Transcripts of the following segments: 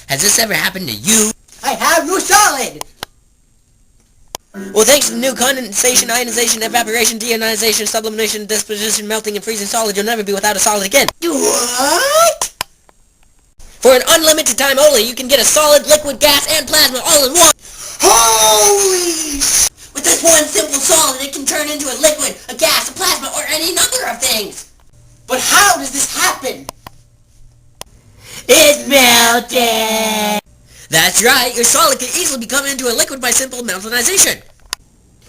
Has this ever happened to you? I have no solid! Well, thanks to the new condensation, ionization, evaporation, deionization, sublimation, disposition, melting, and freezing solid, you'll never be without a solid again. What? For an unlimited time only, you can get a solid, liquid, gas, and plasma all in one. Holy sh**! With this one simple solid, it can turn into a liquid, a gas, a plasma, or any number of things. But how does this happen? It's melting! That's right, your solid can easily become into a liquid by simple meltonization.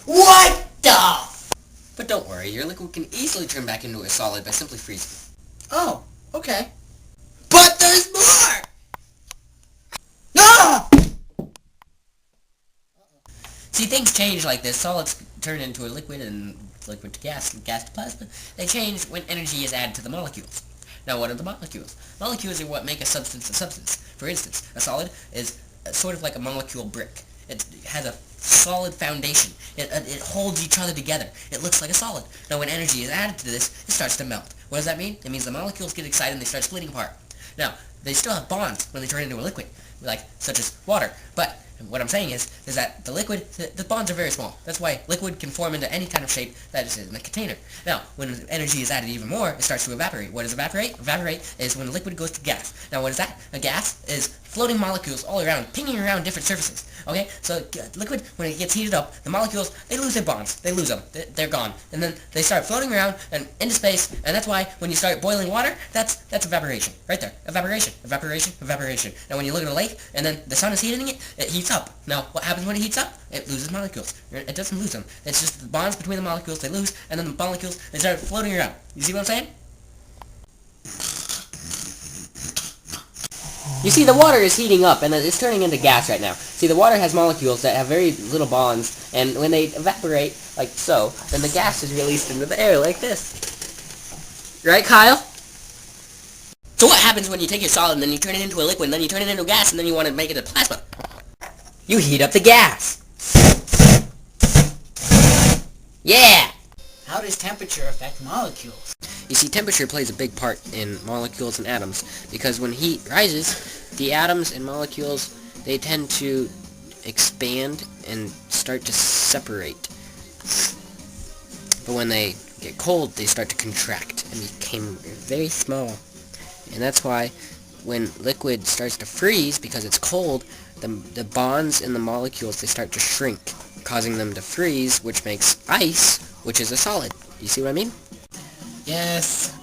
What the? But don't worry, your liquid can easily turn back into a solid by simply freezing. Oh, okay. But there's more! Ah! See, things change like this. Solids turn into a liquid, and liquid to gas, and gas to plasma. They change when energy is added to the molecules. Now, what are the molecules? Molecules are what make a substance a substance. For instance, a solid is sort of like a molecule brick. It has a solid foundation. It holds each other together. It looks like a solid. Now, when energy is added to this, it starts to melt. What does that mean? It means the molecules get excited and they start splitting apart. Now, they still have bonds when they turn into a liquid, such as water. But what I'm saying is that the liquid, the bonds are very small. That's why liquid can form into any kind of shape that is in the container. Now, when energy is added even more, it starts to evaporate. What is evaporate? Evaporate is when a liquid goes to gas. Now, what is that? A gas is floating molecules all around, pinging around different surfaces. Okay? So, liquid, when it gets heated up, the molecules, they lose their bonds. They lose them. They're gone. And then they start floating around and into space, and that's why when you start boiling water, that's evaporation. Right there. Evaporation. Evaporation. Evaporation. Now, when you look at a lake, and then the sun is heating it, it heats up. Now, what happens when it heats up? It loses molecules. It doesn't lose them. It's just the bonds between the molecules they lose, and then the molecules, they start floating around. You see what I'm saying? You see, the water is heating up, and it's turning into gas right now. See, the water has molecules that have very little bonds, and when they evaporate, like so, then the gas is released into the air like this. Right, Kyle? So what happens when you take your solid, and then you turn it into a liquid, and then you turn it into a gas, and then you want to make it a plasma? You heat up the gas. Yeah! How does temperature affect molecules? You see, temperature plays a big part in molecules and atoms, because when heat rises, the atoms and molecules, they tend to expand and start to separate. But when they get cold, they start to contract and become very small. And that's why when liquid starts to freeze, because it's cold, the bonds in the molecules, they start to shrink, causing them to freeze, which makes ice, which is a solid. You see what I mean? Yes.